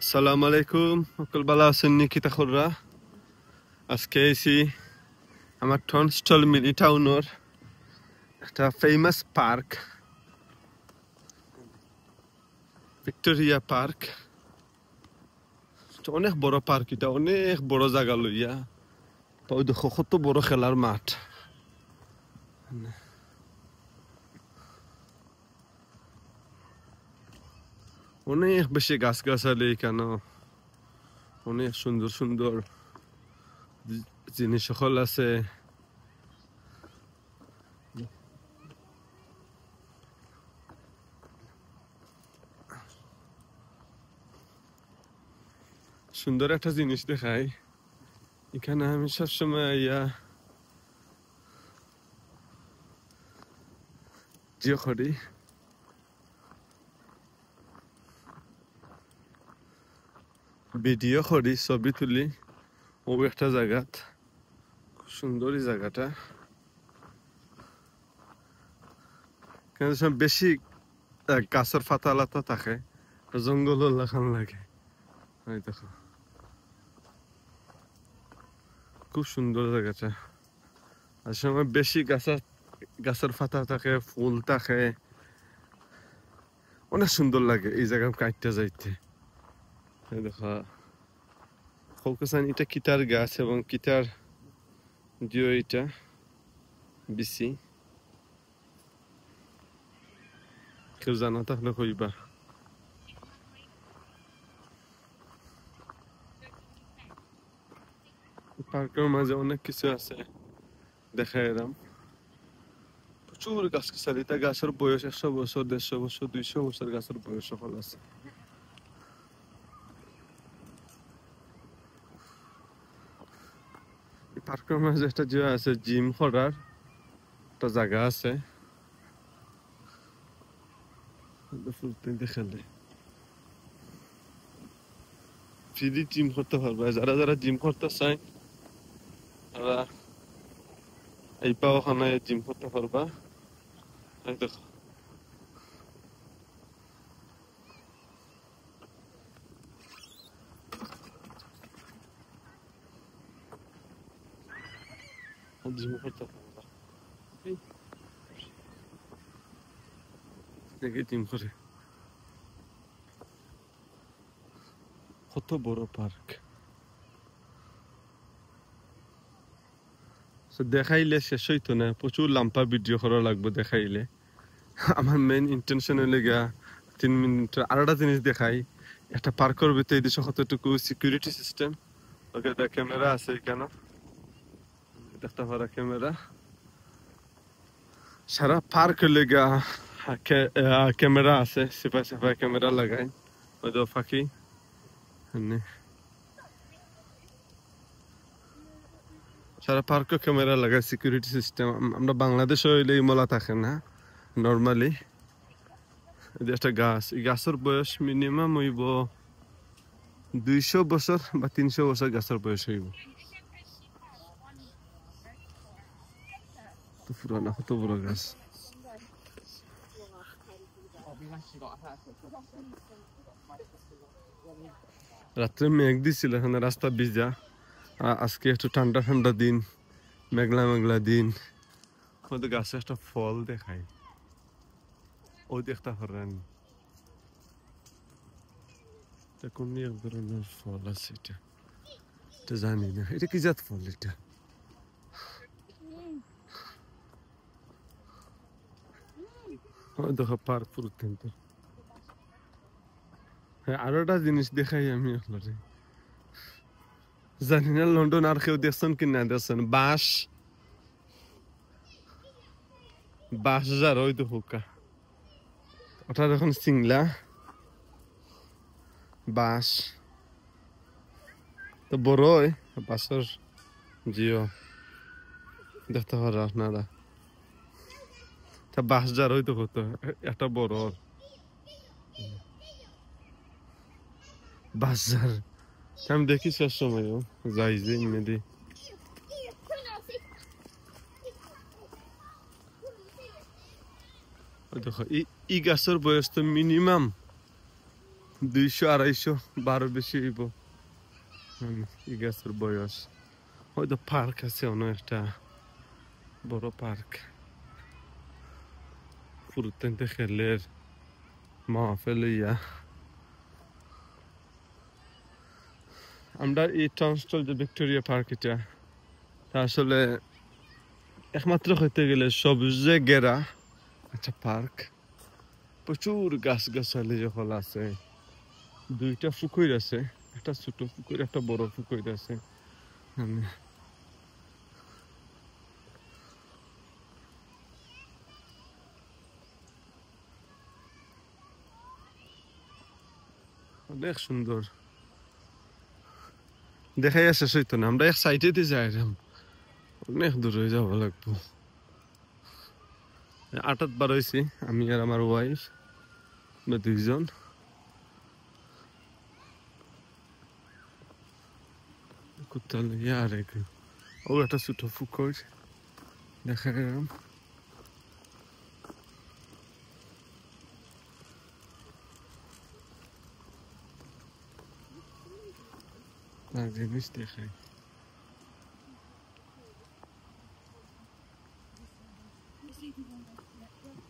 আসসালামু আলাইকুম সকল ভালো আছেন নি কিতা খররা আজকে আইছি আমার টনস্টল মিনি টাউনের একটা ফেমাস পার্ক ভিক্টোরিয়া পার্ক অনেক বড় পার্ক এটা অনেক বড় জায়গা লইয়া তো দেখো কত বড় খেলার মাঠ অনেক বেশি গাছ গাছালি এখানে অনেক সুন্দর সুন্দর জিনিস সকল আছে সুন্দর একটা জিনিস দেখাই এখানে আমি সবসময় আইয়া জিও করি ভিডিও করি ছবি তুলি ও একটা জায়গাত খুব সুন্দর এই জায়গাটা কেন বেশি গাছের পাতালাতা থাকে জঙ্গল লাগান লাগে এই দেখো খুব সুন্দর জায়গাটা আর সময় বেশি গাছের পাতা থাকে ফুল থাকে অনেক সুন্দর লাগে এই জায়গা কাটতে যাইতে এই দেখো ফোকাসান এটা কিতার গাছ এবং কিতার জিও এটা বিসি কেউ জানা তাহলে কইবা পার্কের মাঝে অনেক কিছু আছে দেখা এলাম প্রচুর গাছ গাছালি তা গাছের বয়স 100 বছর 150 বছর 200 বছর গাছের বয়স সকল আছে পার্কের মাঝে একটা যে আছে জিম করার একটা জায়গা আছে খেলে ফ্রি জিম করতে পারবে যারা যারা জিম করতে চায় তারা এই পাও ওখানে জিম করতে পারবা এই দেখো জিম করতে পারবা দেখে জিম করে কত বড় পার্ক দেখাইলে শেষ হইতো না প্রচুর লাম্পা ভিডিও করা লাগবে দেখাইলে আমার মেইন ইন্টেনশন হইলে গা 3 মিনিট আর একটা জিনিস দেখাই একটা পার্কের ভিতরে এই দেশে কতটুকু সিকিউরিটি সিস্টেম ওকে ক্যামেরা আছে এখানে দেখতে পারা ক্যামেরা সারা পার্ক লেগা ক্যামেরা আছে সিপাই সিপাই ক্যামেরা লাগাই ওই তো ফাঁকি সারা পার্কে ক্যামেরা লাগায় সিকিউরিটি সিস্টেম আমরা বাংলাদেশে হইলে ইমলা থাকে না নর্মালি একটা গাছ এই গাছের বয়স মিনিমাম হইব 200 বছর বা 300 বছর গাছের বয়স হইব তো পুরানা কত বড় গাছ রাত্রে মেঘ দিছিল এখানে রাস্তা ভিজা আজকে একটু ঠান্ডা ঠান্ডা দিন মেঘলা মেঘলা দিন হয়তো গাছে একটা ফল দেখাই ওই দেখতে পারেন কোন এক ধরনের ফল আছে এটা জানি না এটা কি জাত ফল এটা দেখো পার্ক পুরো হ্যাঁ আরো একটা জিনিস দেখাই আমি আপনারে জানি না লন্ডন আর কেউ দেখছেন কি না দেখছেন বাঁশ যার ওই তো হুকা ওটা এখন সিংলা বাঁশ তো বড় বাঁশের জিও দেখতে পারা আপনারা তা বাঁশ যার ওই তো হতো একটা বড় বাঁশ যার আমি দেখি শেষ সময়ও যাই যে মেদি দেখো এই গাছের বয়স তো মিনিমাম 200-250 বারো বেশি হইব এই গাছের বয়স। হয়তো পার্ক আছে, অন্য একটা বড় পার্ক, ফুরুতেনতে খেলের মাহফিল ইয়া। আমরা এই ট্রান্সটল যে ভিক্টোরিয়া পার্ক, এটা আসলে একমাত্র হইতে গেলে সবুজে ঘেরা একটা পার্ক। প্রচুর গাছ গাছালি যখন আছে, দুইটা পুকুর আছে, একটা ছোট পুকুর একটা বড় পুকুর আছে। অনেক সুন্দর দেখাই আছে সইতো না, আমরা এক সাইডে দিয়ে যাই, অনেক দূরে যাওয়া লাগবো। 8 বার হয়েছি আমি আর আমার ওয়াইফ, আমরা 2 জন। কোথাও আর ও একটা ছোট পুকুর দেখা গেলাম। জিনিস দেখাই,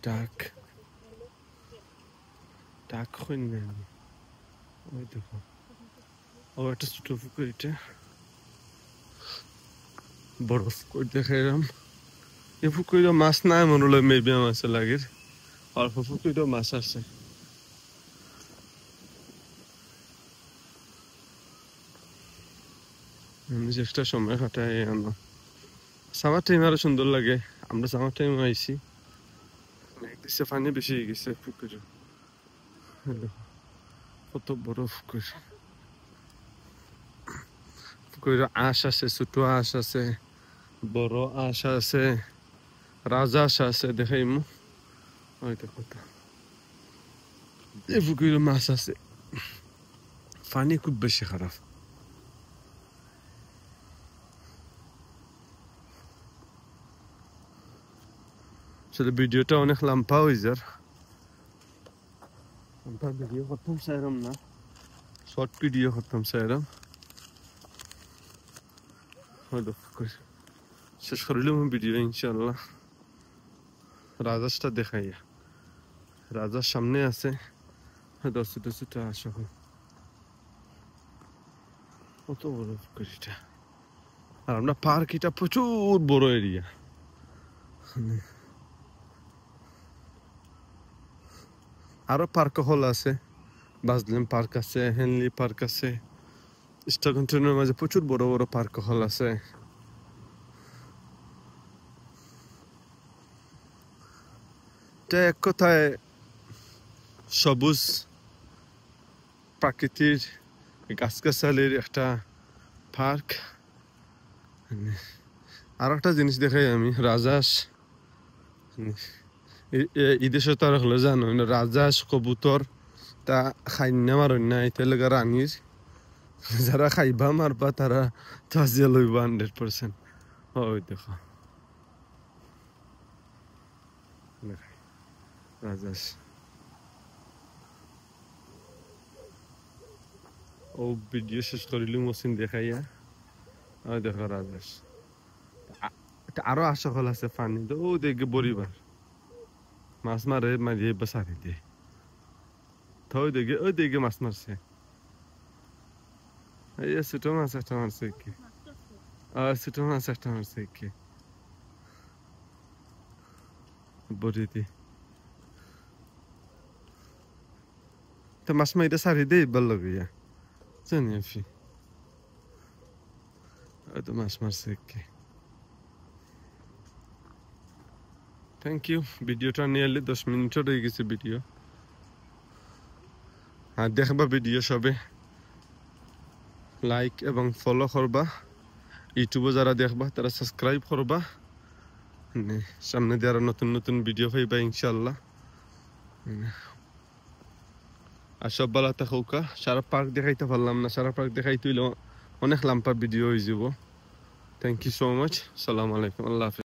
ডাক ডাক হইনি আমি। ওই দেখো, ও একটা ছোট পুকুর, এটা বড় পুকুর দেখাইলাম। এই পুকুরে মাছ নাই মনে হলো, মেবি মাছ লাগে, অল্প পুকুরে মাছ আছে। আমি চেষ্টা সময় কাটাই আনো। সামার টাইম আরো সুন্দর লাগে, আমরা সামার টাইম আইছি, দেখতেছে পানি বেশি হয়ে গেছে পুকুরে। কত বড় পুকুর, পুকুরে আঁশ আছে, ছোট আঁশ আছে, বড় আঁশ আছে, রাজহাঁস আছে, দেখাইমু। ওই দেখো তো, এই পুকুরে মাছ আছে, পানি খুব বেশি খারাপ। আসলে ভিডিওটা অনেক লম্বা হয়ে যার, লম্বা ভিডিও করতাম চাইলাম না, শর্ট ভিডিও করতাম চাইলাম। শেষ করিলাম ভিডিও ইনশাল্লাহ। রাজহাঁসটা দেখাইয়া, রাজার সামনে আছে, হয়তো ছোট ছোট আসা, কত বড় পুকুরিটা। আর আমরা পার্ক, এটা প্রচুর বড় এরিয়া। আরো পার্ক হল আছে, বাজলেম পার্ক আছে, হেনলি পার্ক আছে, স্টারকন্টিনের মাঝে প্রচুর বড় বড় পার্ক হল আছে। এটা এক কথায় সবুজ প্রাকৃতির গাছগাছালির একটা পার্ক। আর একটা জিনিস দেখাই আমি, রাজহাঁস। এই দেশে তো আর হলে জানো রাজহাঁস কবুতর তা খাইনা মারেন না, এটা লেগে রানীর যারা খাইবা মারবা তারা তাজিয়া লইবা 100%। ওই দেখো রাজহাঁস, ও ভিডিও শেষ করিলি মসিন দেখাইয়া। ওই দেখো রাজহাঁস, আরো আশা হল আছে পানি তো, ও দেখে বরিবার মাছ মারে, মারিয়ে বাসারি দিয়ে তো, ওই দিকে মাছ মারছে। এই ছোট মাছ একটা মারছে কি, ছোট মাছ একটা মারছে কি বড়ি দিয়ে, তো মাছ মাইটা সারি দেই ভালো গিয়া জানি আমি, হয়তো মাছ মারছে কি। Thank you. ভিডিওটা নিয়ে 10 মিনিটের হয়ে গেছে ভিডিও। আর দেখবা ভিডিও সবে লাইক এবং ফলো করবা, ইউটিউবে যারা দেখবা তারা সাবস্ক্রাইব করবা, সামনে দিয়ে আরো নতুন নতুন ভিডিও পাইবা ইনশাল্লাহ। আর সব ভালো থাকুকা। সারা পার্ক দেখাইতে পারলাম না, সারা পার্ক দেখাইতে হইলে অনেক লম্বা ভিডিও হয়ে যাব। থ্যাংক ইউ সো মাচ, সালাম আলাইকুম, আল্লাহ হাফেজ।